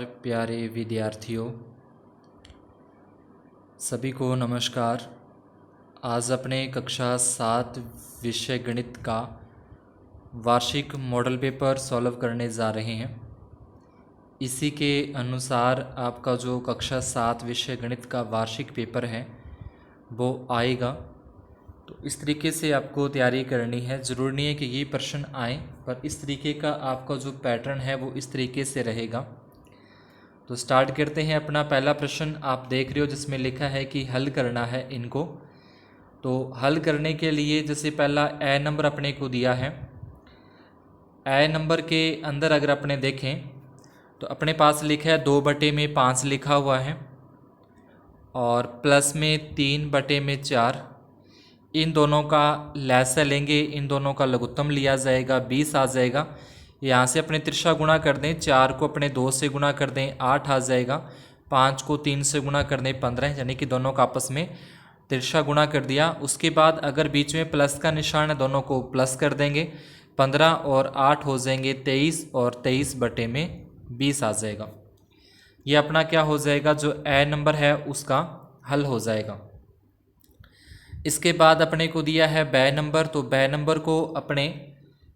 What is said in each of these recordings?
प्यारे विद्यार्थियों, सभी को नमस्कार। आज अपने कक्षा 7 विषय गणित का वार्षिक मॉडल पेपर सॉल्व करने जा रहे हैं। इसी के अनुसार आपका जो कक्षा 7 विषय गणित का वार्षिक पेपर है वो आएगा। तो इस तरीके से आपको तैयारी करनी है। ज़रूरी नहीं है कि ये प्रश्न आए, पर इस तरीके का आपका जो पैटर्न है वो इस तरीके से रहेगा। तो स्टार्ट करते हैं। अपना पहला प्रश्न आप देख रहे हो जिसमें लिखा है कि हल करना है इनको। तो हल करने के लिए जैसे पहला ए नंबर अपने को दिया है। ए नंबर के अंदर अगर अपने देखें तो अपने पास लिखा है 2/5 लिखा हुआ है और प्लस में 3/4। इन दोनों का लसाअ लेंगे, इन दोनों का लघुत्तम लिया जाएगा, 20 आ जाएगा। यहाँ से अपने तिरछा गुणा कर दें, 4 को अपने 2 से गुणा कर दें, 8 आ जाएगा। 5 को 3 से गुणा कर दें, 15, यानी कि दोनों का आपस में तिरछा गुणा कर दिया। उसके बाद अगर बीच में प्लस का निशान है, दोनों को प्लस कर देंगे। 15 और 8 हो जाएंगे 23 और 23/20 आ जाएगा। ये अपना क्या हो जाएगा, जो ए नंबर है उसका हल हो जाएगा। इसके बाद अपने को दिया है बे नंबर। तो बे नंबर को अपने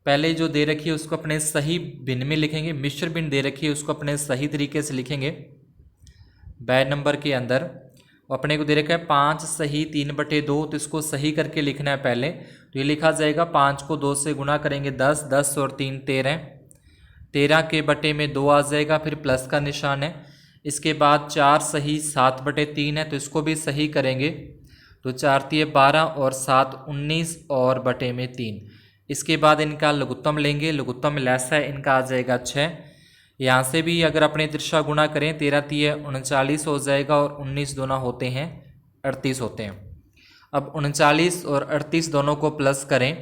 पहले जो दे रखी है उसको अपने सही भिन्न में लिखेंगे। मिश्र भिन्न दे रखी है उसको अपने सही तरीके से लिखेंगे। बे नंबर के अंदर अपने को दे रखा है 5 सही 3/2, तो इसको सही करके लिखना है पहले। तो ये लिखा जाएगा 5 को 2 से गुणा करेंगे 10, 10 और 3 13, 13 के बटे में 2 आ जाएगा, फिर प्लस का निशान है। इसके बाद 4 सही 7/3 है, तो इसको भी सही करेंगे। तो 4 तिये 12 और 7 19 और बटे में 3। इसके बाद इनका लघुत्तम लेंगे, लघुत्तम लसाअ इनका आ जाएगा 6। यहाँ से भी अगर अपने तिरछा गुणा करें 13 तिये 39 हो जाएगा और 19 दोनों होते हैं 38 होते हैं। अब 39 और 38 दोनों को प्लस करें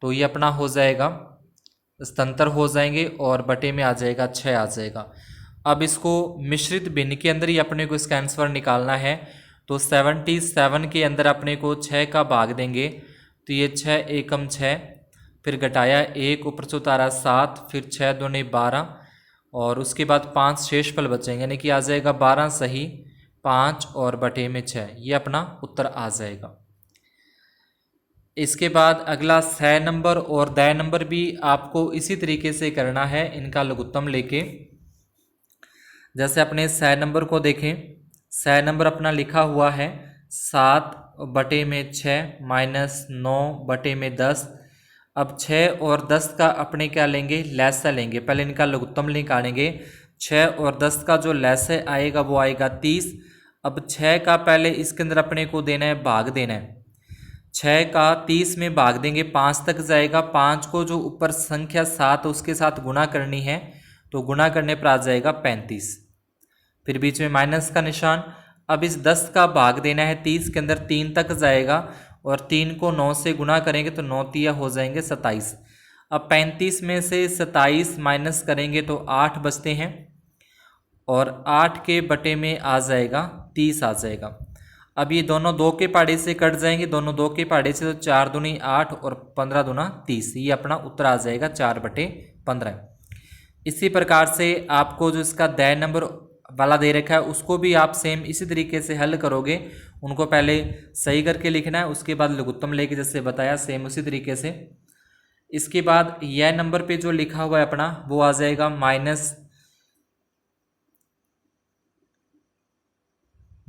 तो ये अपना हो जाएगा, स्तर हो जाएंगे और बटे में आ जाएगा 6 आ जाएगा। अब इसको मिश्रित भिन्न के अंदर ही अपने को इसका आंसर निकालना है। तो 77 के अंदर अपने को 6 का भाग देंगे, तो ये 6 एकम 6, फिर घटाया 1, ऊपर से उतारा 7, फिर 6 दूनी 12 और उसके बाद 5 शेषफल बचेंगे, यानी कि आ जाएगा 12 सही 5 और बटे में 6। ये अपना उत्तर आ जाएगा। इसके बाद अगला सै नंबर और दै नंबर भी आपको इसी तरीके से करना है, इनका लघुत्तम लेके। जैसे अपने सै नंबर को देखें, सै नंबर अपना लिखा हुआ है 7/6 माइनस 9/10। अब 6 और 10 का अपने क्या लेंगे, लसाअ लेंगे। पहले इनका लघुत्तम निकालेंगे। 6 और 10 का जो लसाअ आएगा वो आएगा 30। अब 6 का पहले इसके अंदर अपने को देना है, भाग देना है। 6 का 30 में भाग देंगे, 5 तक जाएगा। 5 को जो ऊपर संख्या 7 उसके साथ गुणा करनी है, तो गुणा करने पर आ जाएगा 35, फिर बीच में माइनस का निशान। अब इस 10 का भाग देना है 30 के अंदर, 3 तक जाएगा और 3 को 9 से गुणा करेंगे तो 9 तिया हो जाएंगे 27। अब 35 में से 27 माइनस करेंगे तो 8 बचते हैं और 8 के बटे में आ जाएगा 30 आ जाएगा। अब ये दोनों 2 के पहाड़े से कट जाएंगे, दोनों 2 के पहाड़े से, तो 4 दूनी 8 और 15 दूना 30। ये अपना उत्तर आ जाएगा 4/15। इसी प्रकार से आपको जो इसका दै नंबर वाला दे रखा है उसको भी आप सेम इसी तरीके से हल करोगे। उनको पहले सही करके लिखना है, उसके बाद लघुत्तम लेके जैसे बताया सेम उसी तरीके से। इसके बाद यह नंबर पे जो लिखा हुआ है अपना वो आ जाएगा माइनस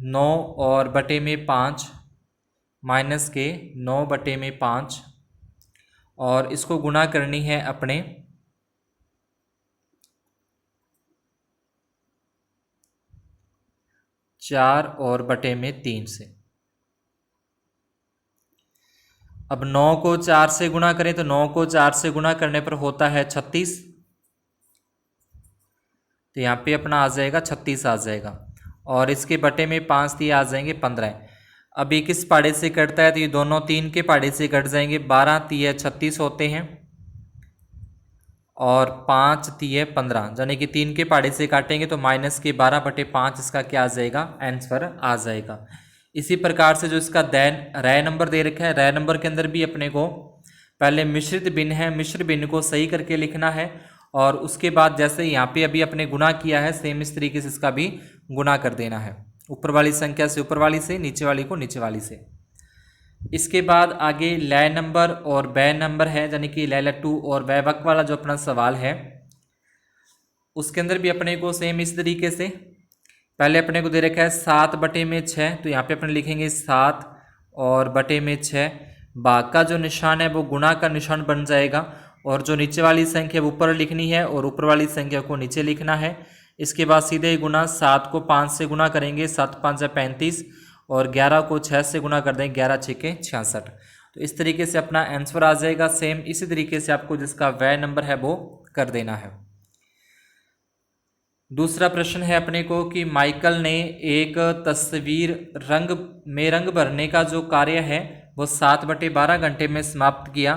9 और बटे में 5, माइनस के 9/5 और इसको गुणा करनी है अपने 4 और बटे में 3 से। अब 9 को 4 से गुणा करें तो 9 को 4 से गुणा करने पर होता है 36, तो यहाँ पे अपना आ जाएगा 36 आ जाएगा और इसके बटे में 5 दिए आ जाएंगे 15। अब ये किस पहाड़े से कटता है, तो ये दोनों 3 के पहाड़े से कट जाएंगे। 12 तिये 36 होते हैं और 5 तिये 15, यानी कि 3 के पहाड़े से काटेंगे तो माइनस के 12/5 इसका क्या आ जाएगा, आंसर आ जाएगा। इसी प्रकार से जो इसका रै नंबर दे रखा है, रै नंबर के अंदर भी अपने को पहले मिश्रित भिन्न है, मिश्र भिन्न को सही करके लिखना है और उसके बाद जैसे यहाँ पे अभी अपने गुणा किया है सेम इस तरीके से इसका भी गुणा कर देना है, ऊपर वाली संख्या से ऊपर वाली से, नीचे वाली को नीचे वाली से। इसके बाद आगे लय नंबर और बै नंबर है, यानी कि लय लट्टू और वैवक वाला जो अपना सवाल है उसके अंदर भी अपने को सेम इस तरीके से पहले अपने को दे रखा है 7/6, तो यहाँ पे अपने लिखेंगे 7 और बटे में 6, भाग का जो निशान है वो गुणा का निशान बन जाएगा और जो नीचे वाली संख्या ऊपर लिखनी है और ऊपर वाली संख्या को नीचे लिखना है। इसके बाद सीधे गुणा 7 को 5 से गुणा करेंगे, 7 5 35 और 11 को 6 से गुणा कर देंगे, 11 6 66। तो इस तरीके से अपना आंसर आ जाएगा। सेम इसी तरीके से आपको जिसका वह नंबर है वो कर देना है। दूसरा प्रश्न है अपने को कि माइकल ने एक तस्वीर रंग भरने का जो कार्य है वो 7/12 घंटे में समाप्त किया।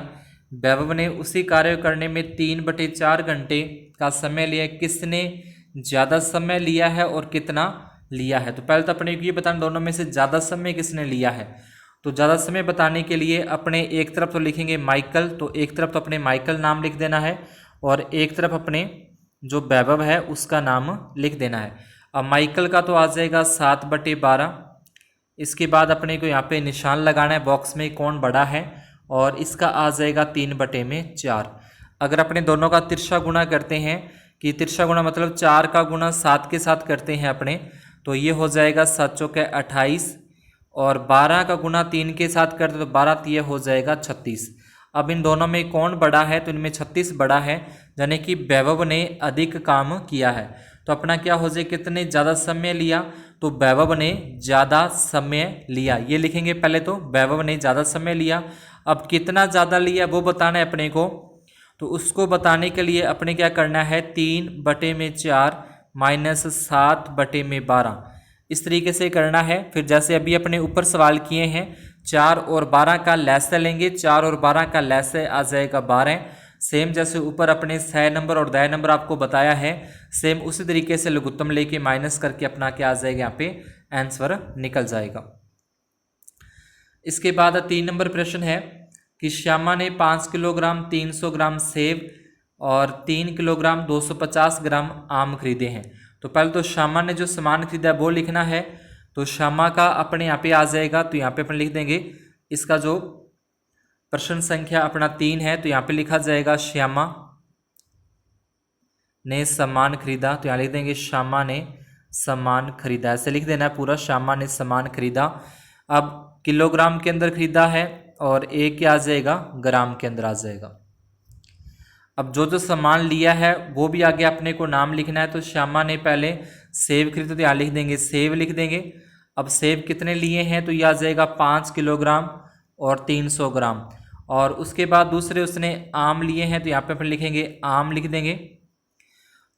वैभव ने उसी कार्य करने में 3/4 घंटे का समय लिया। किसने ज़्यादा समय लिया है और कितना लिया है? तो पहले तो अपने को ये बताना दोनों में से ज़्यादा समय किसने लिया है। तो ज़्यादा समय बताने के लिए अपने एक तरफ तो लिखेंगे माइकल, तो एक तरफ तो अपने माइकल नाम लिख देना है और एक तरफ अपने जो वैभव है उसका नाम लिख देना है। अब माइकल का तो आ जाएगा 7/12। इसके बाद अपने को यहाँ पे निशान लगाना है बॉक्स में कौन बड़ा है और इसका आ जाएगा 3/4। अगर अपने दोनों का तिरछा गुणा करते हैं कि तिरछा गुणा मतलब 4 का गुणा 7 के साथ करते हैं अपने, तो ये हो जाएगा 7 चौके 28 और 12 का गुणा 3 के साथ करते तो 12 तिये हो जाएगा 36। अब इन दोनों में कौन बड़ा है? तो इनमें 36 बड़ा है, यानी कि वैभव ने अधिक काम किया है। तो अपना क्या हो जाए, कितने ज़्यादा समय लिया? तो वैभव ने ज़्यादा समय लिया, ये लिखेंगे पहले। तो वैभव ने ज़्यादा समय लिया। अब कितना ज़्यादा लिया वो बताना है अपने को, तो उसको बताने के लिए अपने क्या करना है, 3/4 माइनस 7/12 इस तरीके से करना है। फिर जैसे अभी अपने ऊपर सवाल किए हैं 4 और 12 का लैसे लेंगे, 4 और 12 का लैसे आ जाएगा 12। सेम जैसे ऊपर अपने सह नंबर और दय नंबर आपको बताया है, सेम उसी तरीके से लघुत्तम लेके माइनस करके अपना क्या आ जाएगा, यहाँ पे आंसर निकल जाएगा। इसके बाद 3 नंबर प्रश्न है कि श्यामा ने 5 किलोग्राम 300 ग्राम सेब और 3 किलोग्राम 250 ग्राम आम खरीदे हैं। तो पहले तो श्यामा ने जो सामान खरीदा है वो लिखना है। तो श्यामा का अपने यहाँ पे आ जाएगा, तो यहाँ पे अपन लिख देंगे इसका जो प्रश्न संख्या अपना 3 है, तो यहाँ पे लिखा जाएगा श्यामा ने सामान खरीदा। तो यहाँ लिख देंगे श्यामा ने सामान खरीदा, ऐसे लिख देना है पूरा, श्यामा ने सामान खरीदा। अब किलोग्राम के अंदर खरीदा है और एक क्या आ जाएगा, ग्राम के अंदर आ जाएगा। अब जो जो सामान लिया है वो भी आगे अपने को नाम लिखना है। तो श्यामा ने पहले सेब खरीदे, तो यहाँ लिख देंगे सेब लिख देंगे। अब सेब कितने लिए हैं, तो यह आ जाएगा 5 किलोग्राम और 300 ग्राम। और उसके बाद दूसरे उसने आम लिए हैं, तो यहाँ पे अपन लिखेंगे आम लिख देंगे।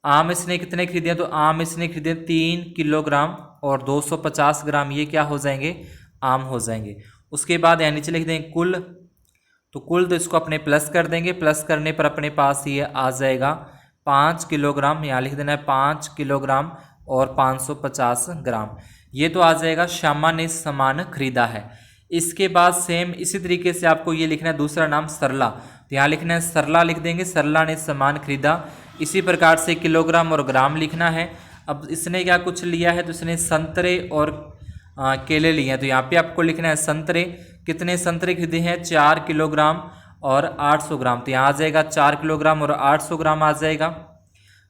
आम इसने कितने खरीदे हैं, तो आम इसने खरीदे 3 किलोग्राम और 250 ग्राम, ये क्या हो जाएंगे, आम हो जाएंगे। उसके बाद यहाँ नीचे लिख देंगे कुल, तो कुल तो इसको अपने प्लस कर देंगे, प्लस करने पर अपने पास ये आ जाएगा 5 किलोग्राम, यहाँ लिख देना है 5 किलोग्राम और 550 ग्राम, ये तो आ जाएगा श्यामा ने सामान खरीदा है। इसके बाद सेम इसी तरीके से आपको ये लिखना है दूसरा नाम सरला, तो यहाँ लिखना है सरला लिख देंगे, सरला ने सामान खरीदा। इसी प्रकार से किलोग्राम और ग्राम लिखना है। अब इसने क्या कुछ लिया है, तो इसने संतरे और केले लिए हैं, तो यहाँ पे आपको लिखना है संतरे, कितने संतरे खरीदे हैं, 4 किलोग्राम और 800 ग्राम, तो यहाँ आ जाएगा 4 किलोग्राम और 800 ग्राम आ जाएगा।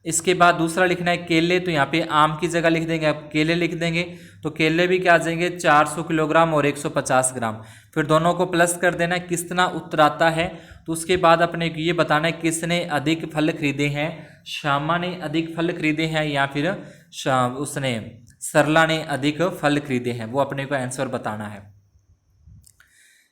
इसके बाद दूसरा लिखना है केले, तो यहाँ पे आम की जगह लिख देंगे, अब केले लिख देंगे, तो केले भी क्या आ जाएंगे 400 किलोग्राम और 150 ग्राम। फिर दोनों को प्लस कर देना है, कितना उत्तर आता है। तो उसके बाद अपने ये बताना है किसने अधिक फल खरीदे हैं, श्यामा ने अधिक फल खरीदे हैं या फिर उसने सरला ने अधिक फल खरीदे हैं, वो अपने को आंसर बताना है।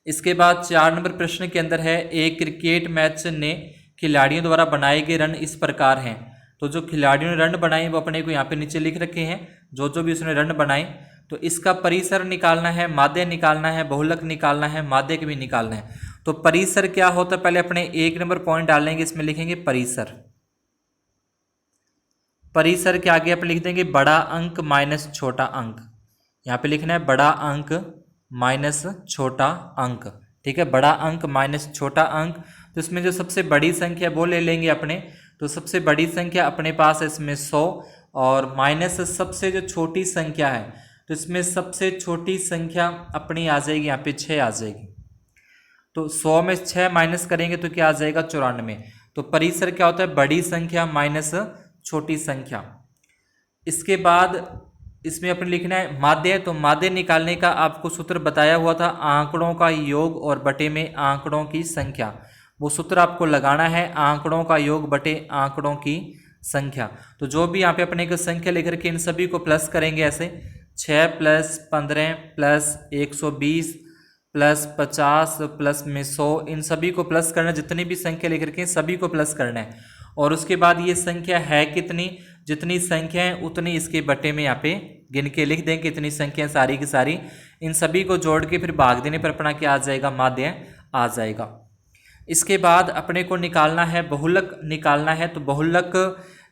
इसके बाद 4 नंबर प्रश्न के अंदर है एक क्रिकेट मैच ने खिलाड़ियों द्वारा बनाए गए रन इस प्रकार हैं। तो जो खिलाड़ियों ने रन बनाए वो अपने को यहाँ पे नीचे लिख रखे हैं, जो भी उसने रन बनाए। तो इसका परिसर निकालना है, माध्य निकालना है, बहुलक निकालना है, माध्य भी निकालना है। तो परिसर क्या होता है, पहले अपने 1 नंबर पॉइंट डालेंगे, इसमें लिखेंगे परिसर। परिसर के आगे अपन लिख देंगे बड़ा अंक माइनस छोटा अंक, यहाँ पे लिखना है बड़ा अंक माइनस छोटा अंक, ठीक है, बड़ा अंक माइनस छोटा अंक। तो इसमें जो सबसे बड़ी संख्या वो ले लेंगे अपने, तो सबसे बड़ी संख्या अपने पास है इसमें 100 और माइनस सबसे जो छोटी संख्या है तो इसमें सबसे छोटी संख्या अपनी आ जाएगी यहाँ पे 6 आ जाएगी। तो 100 में 6 माइनस करेंगे तो क्या आ जाएगा 94। तो परिसर क्या होता है, बड़ी संख्या माइनस छोटी संख्या। इसके बाद इसमें अपने लिखना है माध्य। तो माध्य निकालने का आपको सूत्र बताया हुआ था, आंकड़ों का योग और बटे में आंकड़ों की संख्या। वो सूत्र आपको लगाना है, आंकड़ों का योग बटे आंकड़ों की संख्या। तो जो भी यहाँ पे अपने को संख्या लेकर के इन सभी को प्लस करेंगे ऐसे 6 प्लस 15 प्लस 120 प्लस 50 प्लस में 100, इन सभी को प्लस करना है। जितनी भी संख्या लेकर के सभी को प्लस करना है और उसके बाद ये संख्या है कितनी, जितनी संख्या है उतनी इसके बटे में यहाँ पे गिन के लिख देंगे। कितनी संख्या सारी की सारी, इन सभी को जोड़ के फिर भाग देने पर अपना क्या आ जाएगा, माध्य आ जाएगा। इसके बाद अपने को निकालना है बहुलक निकालना है। तो बहुलक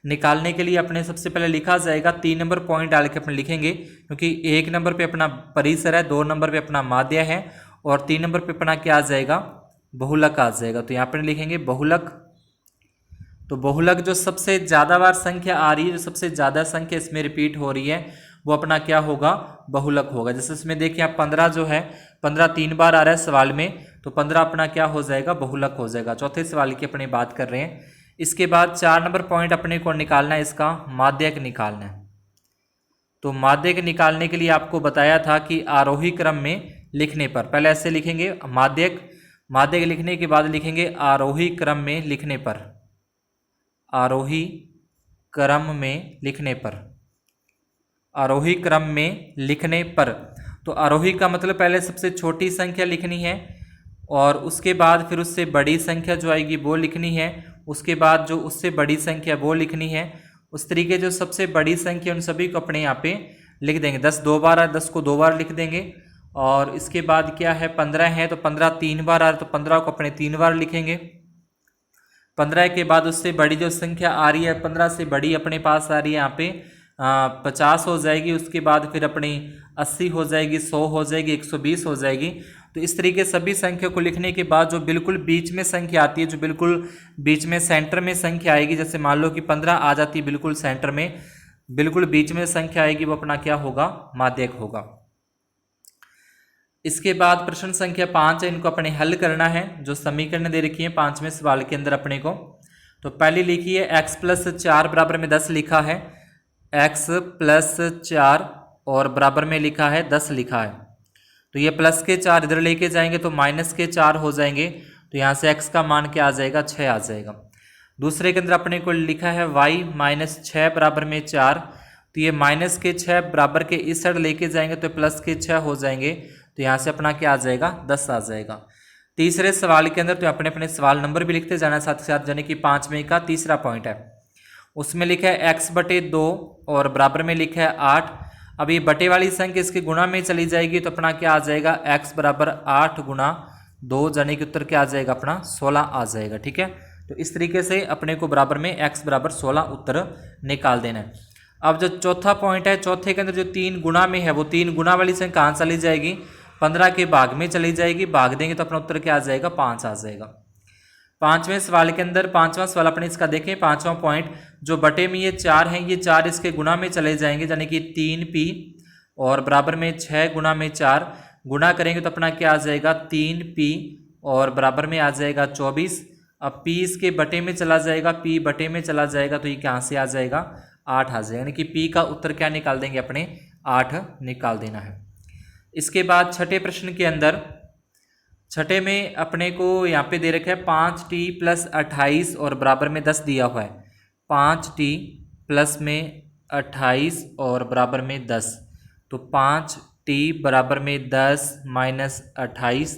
निकालने के लिए अपने सबसे पहले लिखा जाएगा 3 नंबर पॉइंट डाल के अपने लिखेंगे, क्योंकि 1 नंबर पे अपना परिसर है, 2 नंबर पे अपना माध्य है और 3 नंबर पे अपना क्या आ जाएगा, बहुलक आ जाएगा। तो यहाँ पर लिखेंगे बहुलक। तो बहुलक जो सबसे ज़्यादा बार संख्या आ रही है, जो सबसे ज़्यादा संख्या इसमें रिपीट हो रही है वो अपना क्या होगा, बहुलक होगा। जैसे इसमें देखिए आप 15 जो है 15 3 बार आ रहा है सवाल में, तो 15 अपना क्या हो जाएगा, बहुलक हो जाएगा। चौथे सवाल की अपनी बात कर रहे हैं। इसके बाद 4 नंबर पॉइंट अपने को निकालना है, इसका माध्यक निकालना है। तो माध्यक निकालने के लिए आपको बताया था कि आरोही क्रम में लिखने पर, पहले ऐसे लिखेंगे माध्यक, माध्यक लिखने के बाद लिखेंगे आरोही क्रम में लिखने पर, आरोही क्रम में लिखने पर, आरोही क्रम में लिखने पर। तो आरोही का मतलब पहले सबसे छोटी संख्या लिखनी है और उसके बाद फिर उससे बड़ी संख्या जो आएगी वो लिखनी है, उसके बाद जो उससे बड़ी संख्या वो लिखनी है। उस तरीके जो सबसे बड़ी संख्या उन सभी को अपने यहाँ पे लिख देंगे। 10 2 बार आ, 10 को 2 बार लिख देंगे। और इसके बाद क्या है 15 है, तो 15 3 बार आ रहा है, तो 15 को अपने 3 बार लिखेंगे। 15 के बाद उससे बड़ी जो संख्या आ रही है, 15 से बड़ी अपने पास आ रही है यहाँ पे 50 हो जाएगी। उसके बाद फिर अपनी 80 हो जाएगी, 100 हो जाएगी, 120 हो जाएगी। तो इस तरीके सभी संख्या को लिखने के बाद जो बिल्कुल बीच में संख्या आती है, जो बिल्कुल बीच में सेंटर में संख्या आएगी, जैसे मान लो कि 15 आ जाती है बिल्कुल सेंटर में, बिल्कुल बीच में संख्या आएगी, वो अपना क्या होगा, माध्यक होगा। इसके बाद प्रश्न संख्या 5 है, इनको अपने हल करना है। जो समीकरण दे रखी है 5वें सवाल के अंदर अपने को, तो पहली लिखी है x + 4 बराबर में 10 लिखा है, x + 4 और बराबर में लिखा है 10 लिखा है। तो ये प्लस के 4 इधर लेके जाएंगे तो माइनस के 4 हो जाएंगे। तो यहाँ से x का मान क्या आ जाएगा, 6 आ जाएगा। दूसरे के अंदर अपने को लिखा है y - 6 बराबर में 4। तो ये माइनस के 6 बराबर के इस साइड लेके जाएंगे तो प्लस के 6 हो जाएंगे। तो यहाँ से अपना क्या आ जाएगा, 10 आ जाएगा। तीसरे सवाल के अंदर तो अपने अपने सवाल नंबर भी लिखते जाना साथ ही साथ, यानी कि 5वें का तीसरा पॉइंट है। उसमें लिखा है x/2 और बराबर में लिखा है 8। अब ये बटे वाली संख्या इसके गुणा में चली जाएगी तो अपना क्या आ जाएगा, x = 8 × 2, यानी कि उत्तर क्या आ जाएगा, अपना 16 आ जाएगा। ठीक है, तो इस तरीके से अपने को बराबर में x = 16 उत्तर निकाल देना है। अब जो चौथा पॉइंट है, चौथे के अंदर जो 3 गुणा में है, वो 3 गुणा वाली संख्या कहाँ चली जाएगी, 15 के भाग में चली जाएगी। भाग देंगे तो अपना उत्तर क्या आ जाएगा, 5 आ जाएगा। 5वें सवाल के अंदर 5वां सवाल अपने इसका देखें, 5वां पॉइंट, जो बटे में ये 4 हैं, ये 4 इसके गुणा में चले जाएंगे, यानी कि 3p और बराबर में 6 गुणा में 4 गुणा करेंगे तो अपना क्या आ जाएगा, 3p और बराबर में आ जाएगा 24। अब p इसके बटे में चला जाएगा, p बटे में चला जाएगा तो ये कहाँ से आ जाएगा, 8 आ जाएगा। यानी कि p का उत्तर क्या निकाल देंगे, अपने 8 निकाल देना है। इसके बाद छठे प्रश्न के अंदर, छठे में अपने को यहाँ पे दे रखा है 5t + 28 और बराबर में 10 दिया हुआ है। 5t + 28 और बराबर में 10, तो 5t बराबर में 10 - 28,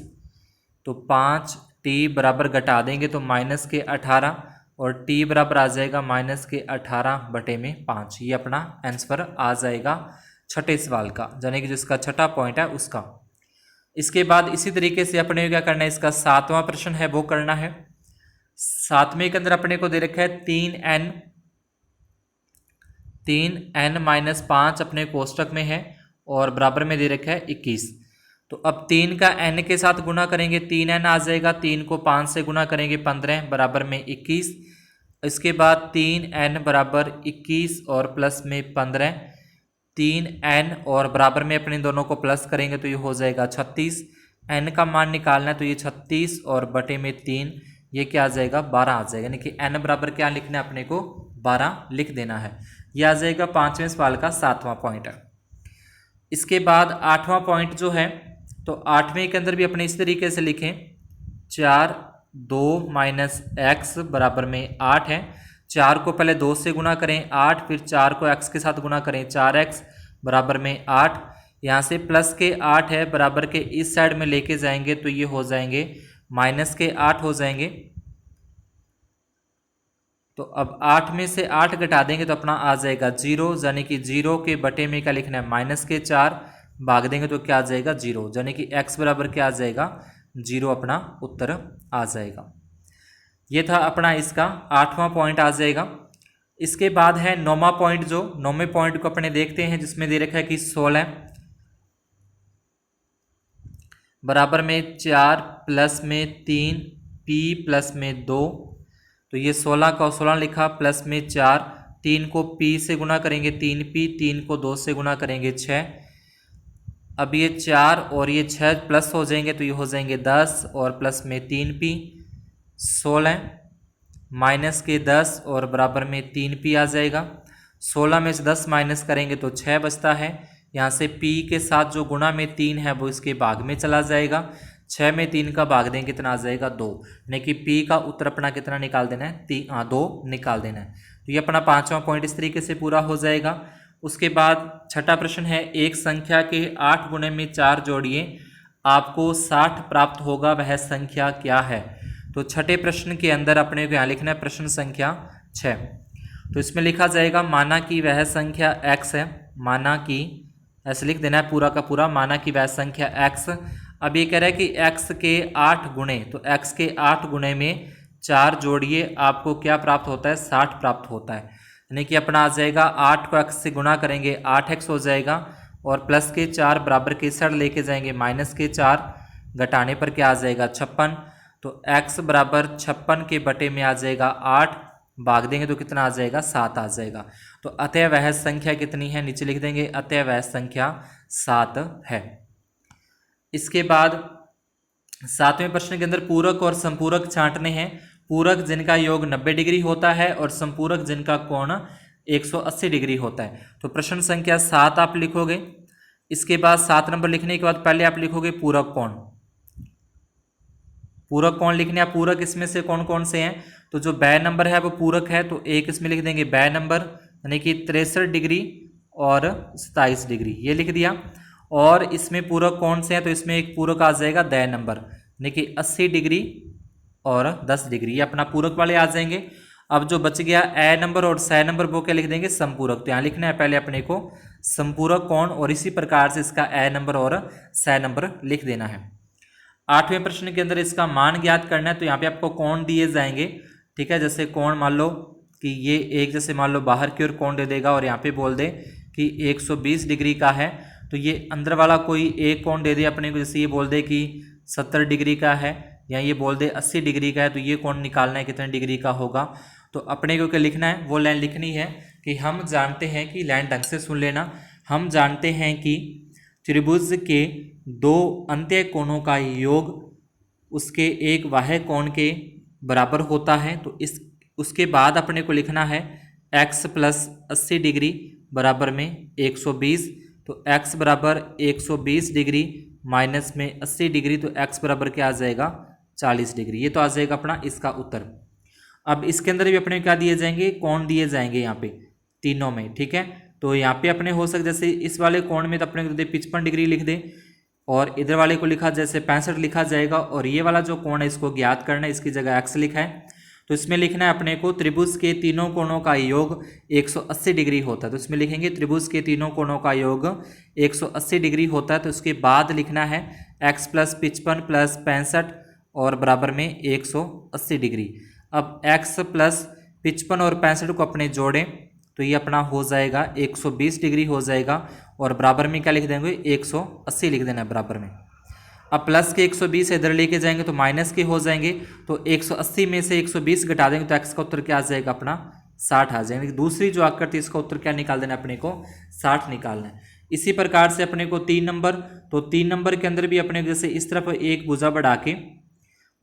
तो 5t बराबर घटा देंगे तो -18 और t बराबर आ जाएगा -18/5। ये अपना आंसर आ जाएगा छठे सवाल का, यानी कि जिसका छठा पॉइंट है उसका। इसके बाद इसी तरीके से अपने को क्या करना है, इसका 7वां प्रश्न है वो करना है। 7वें के अंदर अपने को दे रखा है 3n - 5 अपने कोष्टक में है और बराबर में दे रखा है 21। तो अब 3 का n के साथ गुणा करेंगे, 3n आ जाएगा। 3 को 5 से गुणा करेंगे 15 बराबर में 21। इसके बाद 3n बराबर 21 और प्लस में 15, 3n और बराबर में अपने दोनों को प्लस करेंगे तो ये हो जाएगा 36। n का मान निकालना है तो ये 36 और बटे में 3, ये क्या आ जाएगा 12 आ जाएगा, यानी कि n बराबर क्या लिखना है अपने को 12 लिख देना है। ये आ जाएगा 5वें सवाल का 7वां पॉइंट है। इसके बाद 8वां पॉइंट जो है, तो 8वें के अंदर भी अपने इस तरीके से लिखें, 4 2 माइनस एक्स बराबर में 8 है। 4 को पहले 2 से गुना करें 8, फिर 4 को x के साथ गुना करें 4x बराबर में 8। यहाँ से प्लस के 8 है, बराबर के इस साइड में लेके जाएंगे तो ये हो जाएंगे माइनस के 8 हो जाएंगे। तो अब 8 में से 8 घटा देंगे तो अपना आ जाएगा 0, यानी कि 0 के बटे में क्या लिखना है माइनस के 4, भाग देंगे तो क्या आ जाएगा 0, यानी कि x बराबर क्या आ जाएगा 0, अपना उत्तर आ जाएगा। ये था अपना इसका 8वां पॉइंट आ जाएगा। इसके बाद है 9वां पॉइंट, जो 9वें पॉइंट को अपने देखते हैं, जिसमें दे रखा है कि 16 बराबर में 4 प्लस में 3 p प्लस में 2। तो ये 16 का 16 लिखा, प्लस में 4, 3 को p से गुना करेंगे 3p, 3 को 2 से गुना करेंगे 6। अब ये 4 और ये 6 प्लस हो जाएंगे तो ये हो जाएंगे 10 और प्लस में 3p, 16 माइनस के 10 और बराबर में 3p आ जाएगा। 16 में से 10 माइनस करेंगे तो 6 बचता है। यहाँ से p के साथ जो गुणा में 3 है वो इसके भाग में चला जाएगा। 6 में 3 का भाग देंगे कितना आ जाएगा 2, यानी कि p का उत्तर अपना कितना निकाल देना है 2 निकाल देना है। तो ये अपना 5वां पॉइंट इस तरीके से पूरा हो जाएगा। उसके बाद छठा प्रश्न है, एक संख्या के 8 गुणे में 4 जोड़िए, आपको 60 प्राप्त होगा, वह संख्या क्या है। तो छठे प्रश्न के अंदर अपने को यहाँ लिखना है प्रश्न संख्या 6। तो इसमें लिखा जाएगा माना कि वह संख्या x है, माना कि ऐसे लिख देना है पूरा का पूरा, माना कि वह संख्या x। अब ये कह रहा है कि x के 8 गुणे, तो x के 8 गुणे में 4 जोड़िए, आपको क्या प्राप्त होता है 60 प्राप्त होता है। यानी कि अपना आ जाएगा 8 को x से गुणा करेंगे 8x हो जाएगा, और प्लस के 4 बराबर के साइड लेके जाएंगे माइनस के 4, घटाने पर क्या आ जाएगा 56। तो x बराबर 56 के बटे में आ जाएगा 8, भाग देंगे तो कितना आ जाएगा 7 आ जाएगा। तो अतः वह संख्या कितनी है, नीचे लिख देंगे अतः वह संख्या 7 है। इसके बाद 7वें प्रश्न के अंदर पूरक और संपूरक छांटने हैं। पूरक जिनका योग 90 डिग्री होता है और संपूरक जिनका कोण 180 डिग्री होता है। तो प्रश्न संख्या 7 आप लिखोगे। इसके बाद 7 नंबर लिखने के बाद पहले आप लिखोगे पूरक कोण। पूरक कोण लिखने हैं। पूरक इसमें से कौन कौन से हैं, तो जो बै नंबर है वो पूरक है, तो एक इसमें लिख देंगे बै नंबर, यानी कि 63 डिग्री और 27 डिग्री, ये लिख दिया। और इसमें पूरक कौन से हैं, तो इसमें एक पूरक आ जाएगा दै नंबर, यानी कि 80 डिग्री और 10 डिग्री, ये अपना पूरक वाले आ जाएंगे। अब जो बच गया ए नंबर और सै नंबर वो क्या लिख देंगे संपूरक। तो यहाँ लिखना है पहले अपने को संपूरक कोण, और इसी प्रकार से इसका ए नंबर और सै नंबर लिख देना है। 8वें प्रश्न के अंदर इसका मान ज्ञात करना है। तो यहाँ पे आपको कोण दिए जाएंगे, ठीक है। जैसे कोण मान लो कि ये एक, जैसे मान लो बाहर की ओर कोण दे देगा और यहाँ पे बोल दे कि 120 डिग्री का है, तो ये अंदर वाला कोई एक कोण दे दे अपने को, जैसे ये बोल दे कि 70 डिग्री का है, या ये बोल दे 80 डिग्री का है, तो ये कोण निकालना है कितने डिग्री का होगा। तो अपने को क्या लिखना है, वो लाइन लिखनी है कि हम जानते हैं कि, लाइन ढंग से सुन लेना, हम जानते हैं कि त्रिभुज के 2 अंत्य कोणों का योग उसके एक बाह्य कोण के बराबर होता है। तो इस उसके बाद अपने को लिखना है x प्लस 80 डिग्री बराबर में 120। तो x बराबर 120 डिग्री माइनस में 80 डिग्री, तो x बराबर क्या आ जाएगा 40 डिग्री। ये तो आ जाएगा अपना इसका उत्तर। अब इसके अंदर भी अपने क्या दिए जाएंगे, कोण दिए जाएंगे यहाँ पे तीनों में, ठीक है। तो यहाँ पे अपने हो सकते, जैसे इस वाले कोण में तो अपने को दे 55 डिग्री लिख दे, और इधर वाले को लिखा जैसे 65 लिखा जाएगा, और ये वाला जो कोण है इसको ज्ञात करना है, इसकी जगह x लिखा है। तो इसमें लिखना है अपने को त्रिभुज के तीनों कोणों का योग 180 डिग्री होता है। तो इसमें लिखेंगे त्रिभुज के तीनों कोणों का योग 180 डिग्री होता है। तो उसके बाद लिखना है x प्लस 55 प्लस 65 और बराबर में 180 डिग्री। अब x प्लस 55 और 65 को अपने जोड़ें तो ये अपना हो जाएगा 120 डिग्री हो जाएगा, और बराबर में क्या लिख देंगे 180 लिख देना है बराबर में। अब प्लस के 120 इधर लेके जाएंगे तो माइनस के हो जाएंगे, तो 180 में से 120 घटा देंगे तो एक्स का उत्तर क्या आ जाएगा अपना 60 आ जाएगा। दूसरी जो आकृति इसका उत्तर क्या निकाल देना अपने को 60 निकालना है। इसी प्रकार से अपने को 3 नंबर, तो 3 नंबर के अंदर भी अपने को जैसे इस तरफ एक भुजा बढ़ा के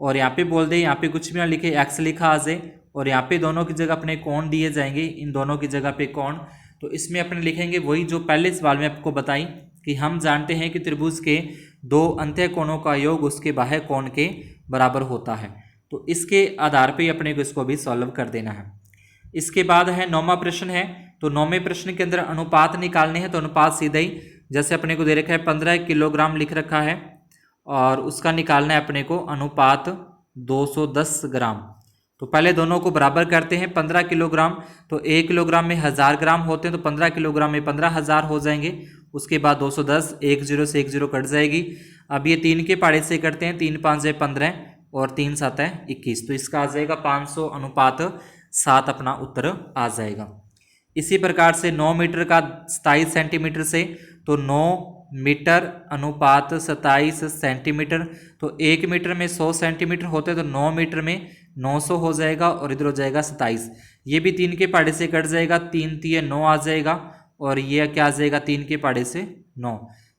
और यहाँ पे बोल दे, यहाँ पे कुछ भी ना लिखे एक्स लिखा आ जाए और यहाँ पे दोनों की जगह अपने कोण दिए जाएंगे, इन दोनों की जगह पे कोण, तो इसमें अपने लिखेंगे वही जो पहले सवाल में आपको बताई कि हम जानते हैं कि त्रिभुज के दो अंत्य कोणों का योग उसके बाह्य कोण के बराबर होता है। तो इसके आधार पे अपने को इसको भी सॉल्व कर देना है। इसके बाद है 9वां प्रश्न है, तो 9वें प्रश्न के अंदर अनुपात निकालने हैं। तो अनुपात सीधा ही जैसे अपने को दे रखा है 15 किलोग्राम लिख रखा है और उसका निकालना है अपने को अनुपात 210 ग्राम। तो पहले दोनों को बराबर करते हैं। 15 किलोग्राम तो 1 किलोग्राम में 1000 ग्राम होते हैं, तो 15 किलोग्राम में 15,000 हो जाएंगे। उसके बाद 210, 1 0 से 1 0 कट जाएगी। अब ये 3 के पाड़े से करते हैं, 3 5 है 15 और 3 7 है 21, तो इसका आ जाएगा 500 अनुपात 7 अपना उत्तर आ जाएगा। इसी प्रकार से 9 मीटर का 27 सेंटीमीटर से, तो 9 मीटर अनुपात 27 सेंटीमीटर, तो 1 मीटर में 100 सेंटीमीटर होते हैं, तो 9 मीटर में 900 हो जाएगा और इधर हो जाएगा 27। ये भी 3 के पाड़े से कट जाएगा, 3 3 9 आ जाएगा और ये क्या आ जाएगा 3 के पाड़े से 9,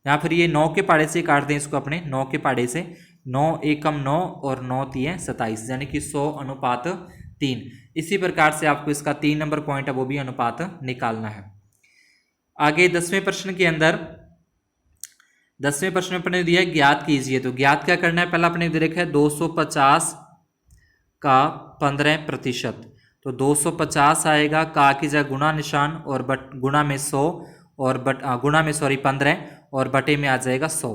या फिर ये 9 के पाड़े से काट दें इसको अपने 9 के पाड़े से, 9 एकम 9 और 9 3 27, यानी कि 100 अनुपात 3। इसी प्रकार से आपको इसका 3 नंबर पॉइंट है वो भी अनुपात निकालना है। आगे 10वें प्रश्न के अंदर 10वें प्रश्न में अपने दिया है ज्ञात कीजिए। तो ज्ञात क्या करना है, पहला अपने दे रखा है 250 का 15%, तो 250 आएगा, का की जगह गुणा निशान और गुणा में 100 और गुणा में 15 और बटे में आ जाएगा 100।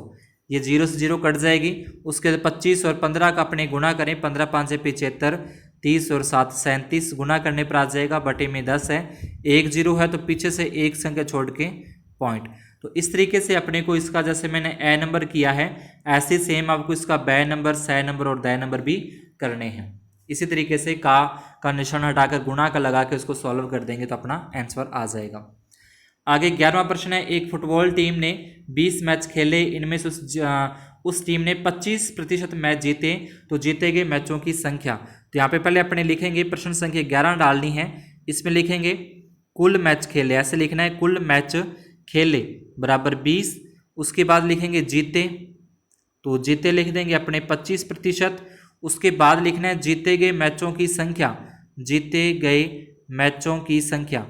ये 0 से 0 कट जाएगी। उसके बाद 25 और 15 का अपने गुणा करें, 15 5 75, 30 और 7 37, गुणा करने पर आ जाएगा, बटे में 10 है, 1 0 है तो पीछे से एक संख्या छोड़ के पॉइंट। तो इस तरीके से अपने को इसका जैसे मैंने ए नंबर किया है, ऐसे सेम आपको इसका बै नंबर, सै नंबर और दै नंबर भी करने हैं। इसी तरीके से का निशान हटाकर गुणा का लगा के उसको सॉल्व कर देंगे तो अपना आंसर आ जाएगा। आगे 11वां प्रश्न है, एक फुटबॉल टीम ने 20 मैच खेले, इनमें से उस टीम ने 25% मैच जीते, तो जीते गए मैचों की संख्या। तो यहाँ पे पहले अपने लिखेंगे प्रश्न संख्या 11 डालनी है, इसमें लिखेंगे कुल मैच खेले, ऐसे लिखना है कुल मैच खेले बराबर 20, उसके बाद लिखेंगे जीते, तो जीते लिख देंगे अपने 25%, उसके बाद लिखना है जीते गए मैचों की संख्या, जीते गए मैचों की संख्या,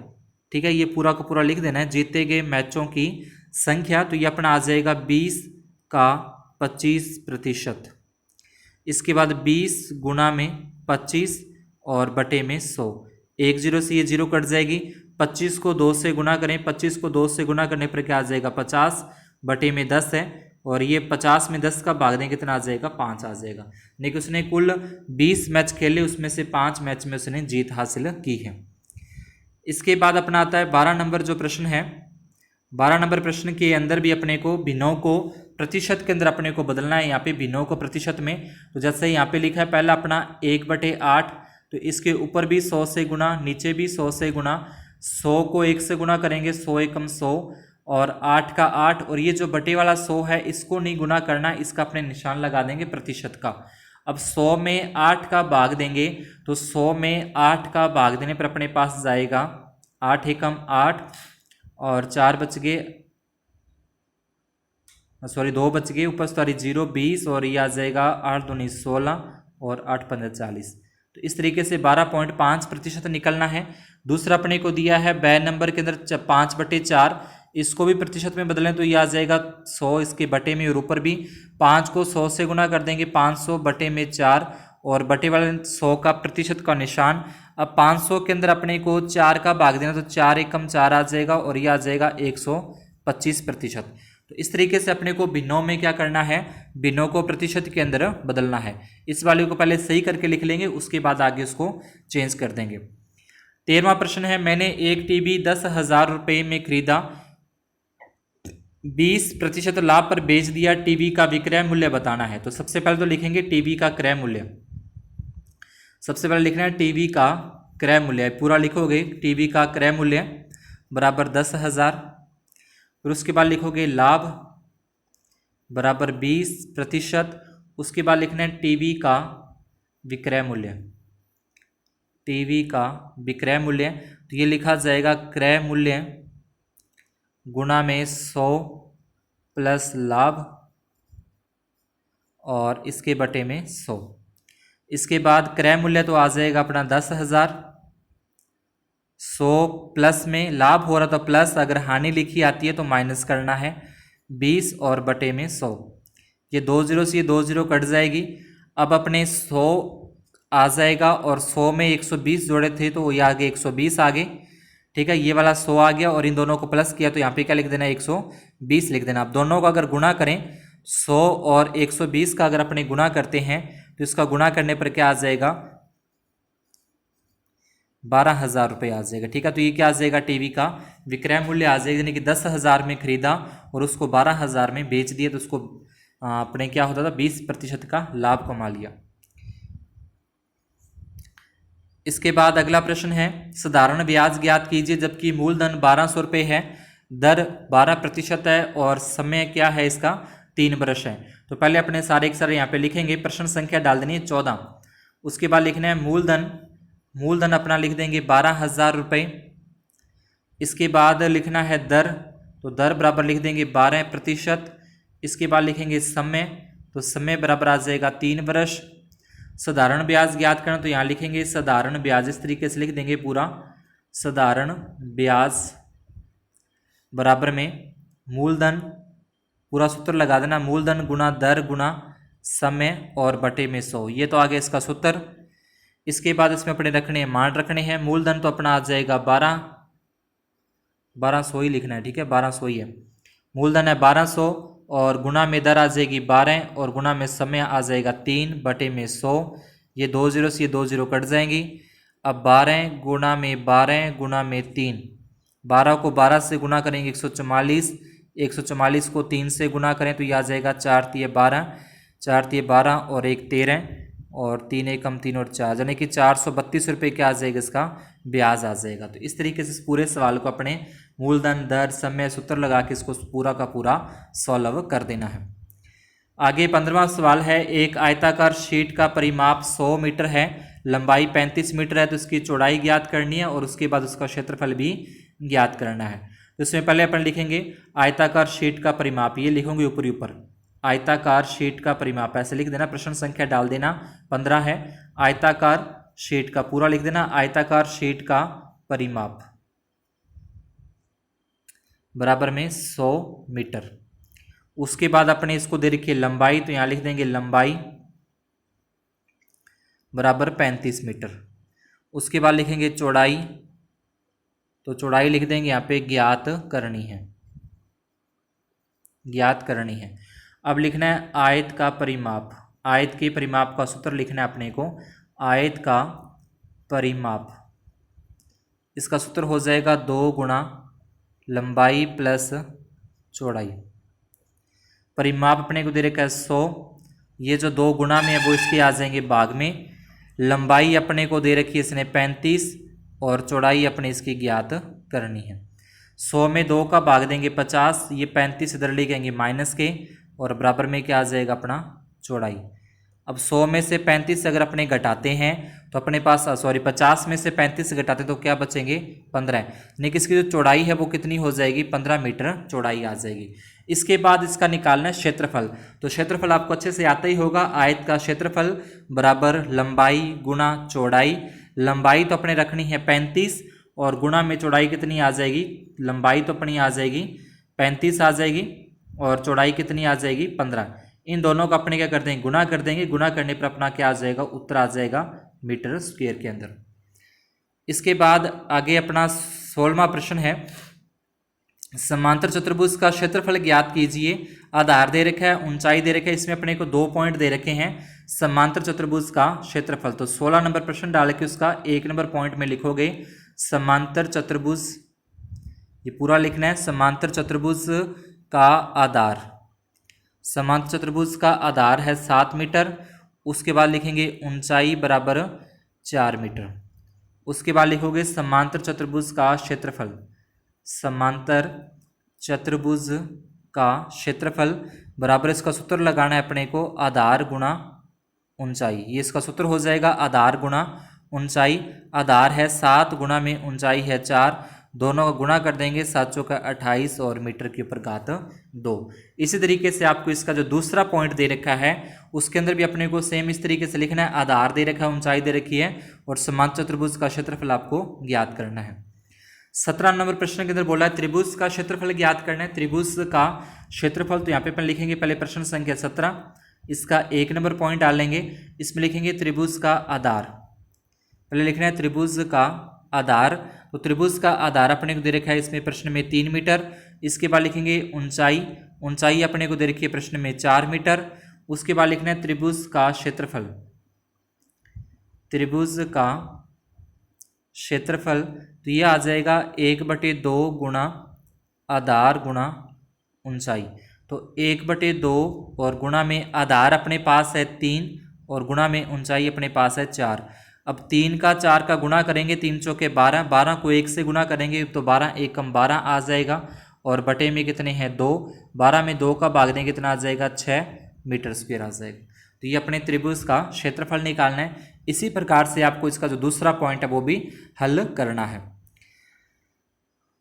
ठीक है, ये पूरा का पूरा लिख देना है जीते गए मैचों की संख्या। तो ये अपना आ जाएगा 20 का 25%। इसके बाद 20 गुणा में 25 और बटे में 100, 1 0 से ये 0 कट जाएगी। 25 को 2 से गुणा करें, 25 को 2 से गुणा करने पर क्या आ जाएगा 50, बटे में 10 है और ये 50 में 10 का भाग दें कितना आ जाएगा 5 आ जाएगा। लेकिन उसने कुल 20 मैच खेले, उसमें से 5 मैच में उसने जीत हासिल की है। इसके बाद अपना आता है 12 नंबर जो प्रश्न है। 12 नंबर प्रश्न के अंदर भी अपने को भिन्नों को प्रतिशत के अंदर अपने को बदलना है। यहाँ पे भिन्नों को प्रतिशत में, तो जैसे यहाँ पे लिखा है पहला अपना 1/8, तो इसके ऊपर भी 100 से गुणा, नीचे भी 100 से गुणा, 100 को 1 से गुणा करेंगे 100 एकम 100 और 8 का 8, और ये जो बटे वाला 100 है इसको नहीं गुणा करना, इसका अपने निशान लगा देंगे प्रतिशत का। अब 100 में 8 का भाग देंगे, तो 100 में 8 का भाग देने पर अपने पास जाएगा 8 एकम 8 और 4 बच गए, सॉरी 2 बच गए, ऊपर सॉरी 0 20 और ये आ जाएगा 8 दूनी 16 और 8 15 40। तो इस तरीके से 12.5% निकलना है। दूसरा अपने को दिया है बै नंबर के अंदर 5/4, इसको भी प्रतिशत में बदलें तो ये आ जाएगा 100 इसके बटे में और ऊपर भी 5 को 100 से गुणा कर देंगे 500 बटे में 4 और बटे वाले 100 का प्रतिशत का निशान। अब 500 के अंदर अपने को 4 का भाग देना, तो 4 एकम 4 आ जाएगा और ये आ जाएगा 125%। तो इस तरीके से अपने को भिन्नों में क्या करना है, भिन्नों को प्रतिशत के अंदर बदलना है। इस वाले को पहले सही करके लिख लेंगे, उसके बाद आगे उसको चेंज कर देंगे। 13वां प्रश्न है, मैंने एक टीवी 10,000 रुपये में खरीदा, 20% लाभ पर बेच दिया, टीवी का विक्रय मूल्य बताना है। तो सबसे पहले तो लिखेंगे टीवी का क्रय मूल्य, सबसे पहले लिखना है टीवी का क्रय मूल्य, पूरा लिखोगे टीवी का क्रय मूल्य बराबर 10,000, फिर उसके बाद लिखोगे लाभ, बराबर 20%। उसके बाद लिखना है टीवी का विक्रय मूल्य। टीवी का विक्रय मूल्य, तो ये लिखा जाएगा क्रय मूल्य गुणा में 100 प्लस लाभ और इसके बटे में 100। इसके बाद क्रय मूल्य तो आ जाएगा अपना 10,000। 100 प्लस में लाभ हो रहा तो प्लस, अगर हानि लिखी आती है तो माइनस करना है 20 और बटे में 100। ये 2 जीरो से ये 2 जीरो कट जाएगी। अब अपने 100 आ जाएगा और 100 में 120 जोड़े थे तो ये आगे 120 आगे। ठीक है, ये वाला 100 आ गया और इन दोनों को प्लस किया तो यहाँ पे क्या लिख देना, 120 लिख देना। आप दोनों का अगर गुणा करें 100 और 120 का अगर अपने गुणा करते हैं तो इसका गुणा करने पर क्या आ जाएगा, 12,000 रुपये आ जाएगा। ठीक है, तो ये क्या आ जाएगा, टीवी का विक्रय मूल्य आ जाएगा। यानी कि 10,000 में खरीदा और उसको 12,000 में बेच दिया तो उसको अपने क्या होता था, 20% का लाभ कमा लिया। इसके बाद अगला प्रश्न है, साधारण ब्याज ज्ञात कीजिए जबकि मूलधन 1200 रुपये है, दर 12% है और समय क्या है इसका, 3 वर्ष है। तो पहले अपने सारे के सारे यहाँ पे लिखेंगे, प्रश्न संख्या डाल देनी है 14। उसके बाद लिखना है मूलधन अपना लिख देंगे 12,000 रुपये। इसके बाद लिखना है दर, तो दर बराबर लिख देंगे 12%। इसके बाद लिखेंगे समय, तो समय बराबर आ जाएगा 3 वर्ष। साधारण ब्याज ज्ञात करना, तो यहाँ लिखेंगे साधारण ब्याज, इस तरीके से लिख देंगे पूरा, साधारण ब्याज बराबर में मूलधन, पूरा सूत्र लगा देना, मूलधन गुना दर गुना समय और बटे में 100। ये तो आ गया इसका सूत्र। इसके बाद इसमें अपने रखने हैं, मान रखने हैं। मूलधन तो अपना आ जाएगा 1200 ही लिखना है। ठीक है, 1200 ही है, मूलधन है 1200 और गुना में दर आ जाएगी 12 और गुना में समय आ जाएगा 3 बटे में 100। ये 2 जीरो से ये 2 जीरो कट जाएंगी। अब 12 गुना में 12 गुना में 3, 12 को 12 से गुना करेंगे 144, 144 को 3 से गुना करें तो ये आ जाएगा 4 तिये 12, 4 तिये 12 और 1 13 और 3 एकम 3 और 4, यानी कि 432 रुपये क्या आ जाएगा, इसका ब्याज आ जाएगा। तो इस तरीके से इस पूरे सवाल को अपने मूलधन दर समय सूत्र लगा के इसको पूरा का पूरा सॉल्व कर देना है। आगे 15वां सवाल है, एक आयताकार शीट का परिमाप 100 मीटर है, लंबाई 35 मीटर है, तो इसकी चौड़ाई ज्ञात करनी है और उसके बाद उसका क्षेत्रफल भी ज्ञात करना है। तो इसमें पहले अपन लिखेंगे आयताकार शीट का परिमाप, ये लिखोगे ऊपर ऊपर, आयताकार शीट का परिमाप ऐसे लिख देना, प्रश्न संख्या डाल देना 15 है, आयताकार शीट का पूरा लिख देना, आयताकार शीट का परिमाप बराबर में 100 मीटर। उसके बाद अपने इसको दे रखिए लंबाई, तो यहाँ लिख देंगे लंबाई बराबर 35 मीटर। उसके बाद लिखेंगे चौड़ाई, तो चौड़ाई लिख देंगे यहाँ पे ज्ञात करनी है, ज्ञात करनी है। अब लिखना है आयत का परिमाप, आयत के परिमाप का सूत्र लिखना है अपने को, आयत का परिमाप, इसका सूत्र हो जाएगा 2 गुणा लंबाई प्लस चौड़ाई। परिमाप अपने को दे रखा है 100, ये जो 2 गुणा में है वो इसके आ जाएंगे भाग में। लंबाई अपने को दे रखी है इसने 35 और चौड़ाई अपने इसकी ज्ञात करनी है। 100 में 2 का भाग देंगे 50, ये 35 इधर लिखेंगे माइनस के और बराबर में क्या आ जाएगा अपना चौड़ाई। अब 100 में से 35 अगर अपने घटाते हैं तो अपने पास 50 में से 35 घटाते तो क्या बचेंगे 15, यानी कि इसकी जो चौड़ाई है वो कितनी हो जाएगी 15 मीटर चौड़ाई आ जाएगी। इसके बाद इसका निकालना है क्षेत्रफल, तो क्षेत्रफल आपको अच्छे से आता ही होगा, आयत का क्षेत्रफल बराबर लंबाई गुणा चौड़ाई। लंबाई तो अपने रखनी है 35 और गुणा में चौड़ाई कितनी आ जाएगी, लंबाई तो अपनी आ जाएगी 35 आ जाएगी और चौड़ाई कितनी आ जाएगी 15। इन दोनों का अपने क्या कर देंगे गुणा कर देंगे, गुणा करने पर अपना क्या आ जाएगा उत्तर आ जाएगा मीटर स्क्वायर के अंदर। इसके बाद आगे अपना 16वां प्रश्न है, समांतर चतुर्भुज का क्षेत्रफल ज्ञात कीजिए। आधार दे रखा है, ऊंचाई दे रखा है, इसमें अपने को 2 पॉइंट दे रखे हैं, समांतर चतुर्भुज का क्षेत्रफल। तो 16 नंबर प्रश्न डाल के उसका 1 नंबर पॉइंट में लिखोगे समांतर चतुर्भुज, ये पूरा लिखना है, समांतर चतुर्भुज का आधार, समांतर चतुर्भुज का आधार है 7 मीटर। उसके बाद लिखेंगे ऊंचाई बराबर 4 मीटर। उसके बाद लिखोगे समांतर चतुर्भुज का क्षेत्रफल, समांतर चतुर्भुज का क्षेत्रफल बराबर इसका सूत्र लगाना है अपने को आधार गुणा ऊंचाई। ये इसका सूत्र हो जाएगा आधार गुणा ऊंचाई। आधार है 7 गुणा में ऊंचाई है 4, दोनों का गुणा कर देंगे 7 चौका 28 और मीटर के ऊपर घात 2। इसी तरीके से आपको इसका जो दूसरा पॉइंट दे रखा है उसके अंदर भी अपने को सेम इस तरीके से लिखना है। आधार दे रखा है, ऊंचाई दे रखी है और समांतर त्रिभुज का क्षेत्रफल आपको ज्ञात करना है। 17 नंबर प्रश्न के अंदर बोला है त्रिभुज का क्षेत्रफल ज्ञात करना है। त्रिभुज का क्षेत्रफल तो यहाँ पे अपन लिखेंगे पहले प्रश्न संख्या 17, इसका 1 नंबर पॉइंट डालेंगे। इसमें लिखेंगे त्रिभुज का आधार, पहले लिखना है त्रिभुज का आधार। तो त्रिभुज का आधार अपने को दे रखा है इसमें प्रश्न में 3 मीटर। इसके बाद लिखेंगे ऊंचाई, ऊंचाई अपने को दे रखी है प्रश्न में 4 मीटर। उसके बाद लिखना है त्रिभुज का क्षेत्रफल, त्रिभुज का क्षेत्रफल तो ये आ जाएगा 1/2 गुणा आधार गुणा ऊंचाई। तो 1/2 और गुणा में आधार अपने पास है 3 और गुणा में ऊंचाई अपने पास है 4। अब 3 का 4 का गुणा करेंगे, 3 चौके 12, 12 को 1 से गुणा करेंगे तो 12 1 कम 12 आ जाएगा और बटे में कितने हैं 2, 12 में 2 का भाग देंगे कितना आ जाएगा 6 मीटर स्क्वायर आ जाएगा। तो ये अपने त्रिभुज का क्षेत्रफल निकालना है। इसी प्रकार से आपको इसका जो दूसरा पॉइंट है वो भी हल करना है।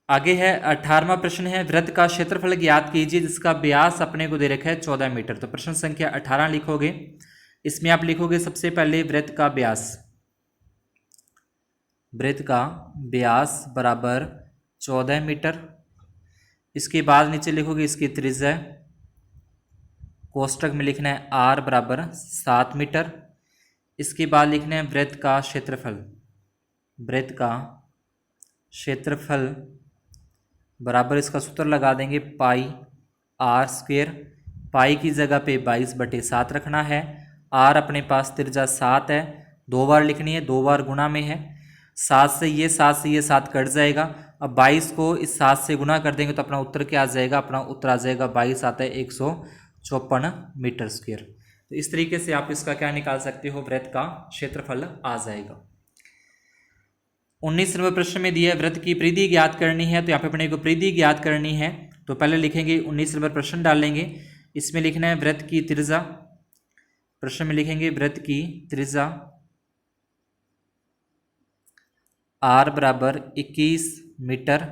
आगे है 18वां प्रश्न है वृत्त का क्षेत्रफल ज्ञात कीजिए जिसका व्यास अपने को दे रखा है 14 मीटर। तो प्रश्न संख्या 18 लिखोगे, इसमें आप लिखोगे सबसे पहले वृत्त का व्यास, वृत्त का व्यास बराबर 14 मीटर। इसके बाद नीचे लिखोगे इसकी त्रिज्या, कोष्टक में लिखना है r बराबर 7 मीटर। इसके बाद लिखना है वृत्त का क्षेत्रफल, वृत्त का क्षेत्रफल बराबर इसका सूत्र लगा देंगे पाई r स्क्वेयर। पाई की जगह पे 22/7 रखना है। r अपने पास त्रिज्या 7 है, 2 बार लिखनी है, 2 बार गुणा में है। 7 से ये 7 कट जाएगा। अब 22 को इस 7 से गुणा कर देंगे तो अपना उत्तर क्या आ जाएगा, अपना उत्तर आ जाएगा 22 आता है 154 मीटर स्क्वायर। तो इस तरीके से आप इसका क्या निकाल सकते हो, वृत्त का क्षेत्रफल आ जाएगा। 19 नंबर प्रश्न में दिया है वृत्त की परिधि ज्ञात करनी है। तो यहाँ पे अपने को परिधि ज्ञात करनी है तो पहले लिखेंगे 19 नंबर प्रश्न डालेंगे। इसमें लिखना है वृत्त की त्रिज्या, प्रश्न में लिखेंगे वृत्त की त्रिज्या r बराबर 21 मीटर।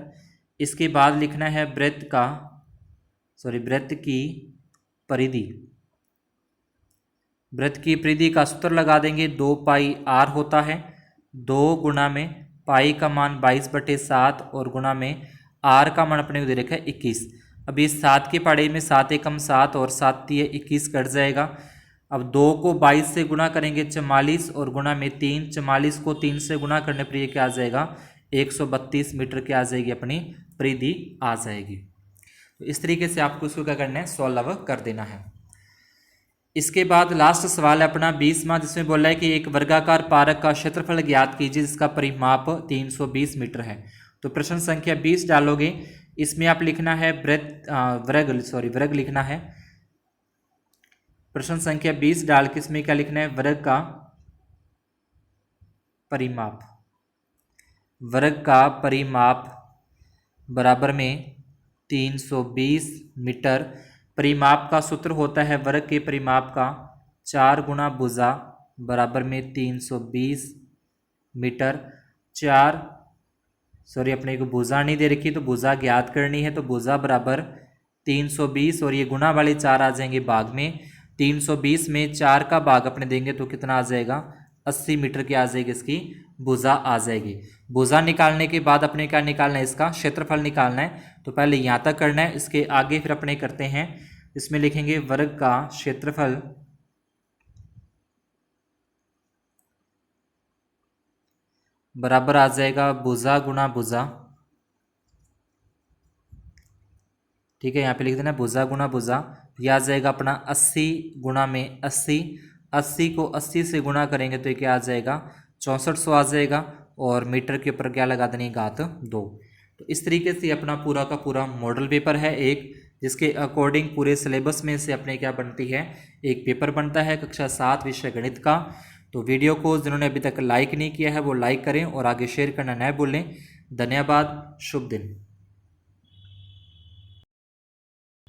इसके बाद लिखना है वृत्त की परिधि, वृत्त की परिधि का सूत्र लगा देंगे 2 पाई r होता है, 2 गुणा में पाई का मान 22/7 और गुणा में r का मान अपने को दे रखा है 21। अब इस 7 के पहाड़े में 7 एकम 7 और 7 तिये 21 कट जाएगा। अब 2 को 22 से गुणा करेंगे 44 और गुणा में 3, 44 को 3 से गुणा करने पर ये क्या आ जाएगा 132 मीटर क्या आ जाएगी अपनी परिधि आ जाएगी। तो इस तरीके से आपको इसको क्या करना है, सॉल्व कर देना है। इसके बाद लास्ट सवाल है अपना 20वां, जिसमें बोला है कि एक वर्गाकार पारक का क्षेत्रफल ज्ञात कीजिए जिसका परिमाप 320 मीटर है। तो प्रश्न संख्या 20 डालोगे, इसमें आप लिखना है वर्ग लिखना है। प्रश्न संख्या 20 डाल के इसमें क्या लिखना है, वर्ग का परिमाप, वर्ग का परिमाप बराबर में 320 मीटर। परिमाप का सूत्र होता है वर्ग के परिमाप का 4 गुणा भुजा बराबर में 320 मीटर। अपने को भुजा नहीं दे रखी तो भुजा ज्ञात करनी है। तो भुजा बराबर 320 और ये गुणा वाले 4 आ जाएंगे भाग में। 320 में 4 का भाग अपने देंगे तो कितना आ जाएगा 80 मीटर की आ जाएगी इसकी भुजा आ जाएगी। भुजा निकालने के बाद अपने क्या निकालना है, इसका क्षेत्रफल निकालना है। तो पहले यहाँ तक करना है, इसके आगे फिर अपने करते हैं, इसमें लिखेंगे वर्ग का क्षेत्रफल बराबर आ जाएगा भुजा गुणा भुजा। ठीक है, यहाँ पे लिख देना भुजा गुणा भुजा। यह आ जाएगा अपना 80 गुणा में 80, 80 को 80 से गुणा करेंगे तो ये क्या आ जाएगा 6400 आ जाएगा और मीटर के ऊपर क्या लगा देनी घात 2। तो इस तरीके से अपना पूरा का पूरा मॉडल पेपर है एक, जिसके अकॉर्डिंग पूरे सिलेबस में से अपने क्या बनती है, एक पेपर बनता है कक्षा 7 विषय गणित का। तो वीडियो को जिन्होंने अभी तक लाइक नहीं किया है वो लाइक करें और आगे शेयर करना न भूलें। धन्यवाद, शुभ दिन।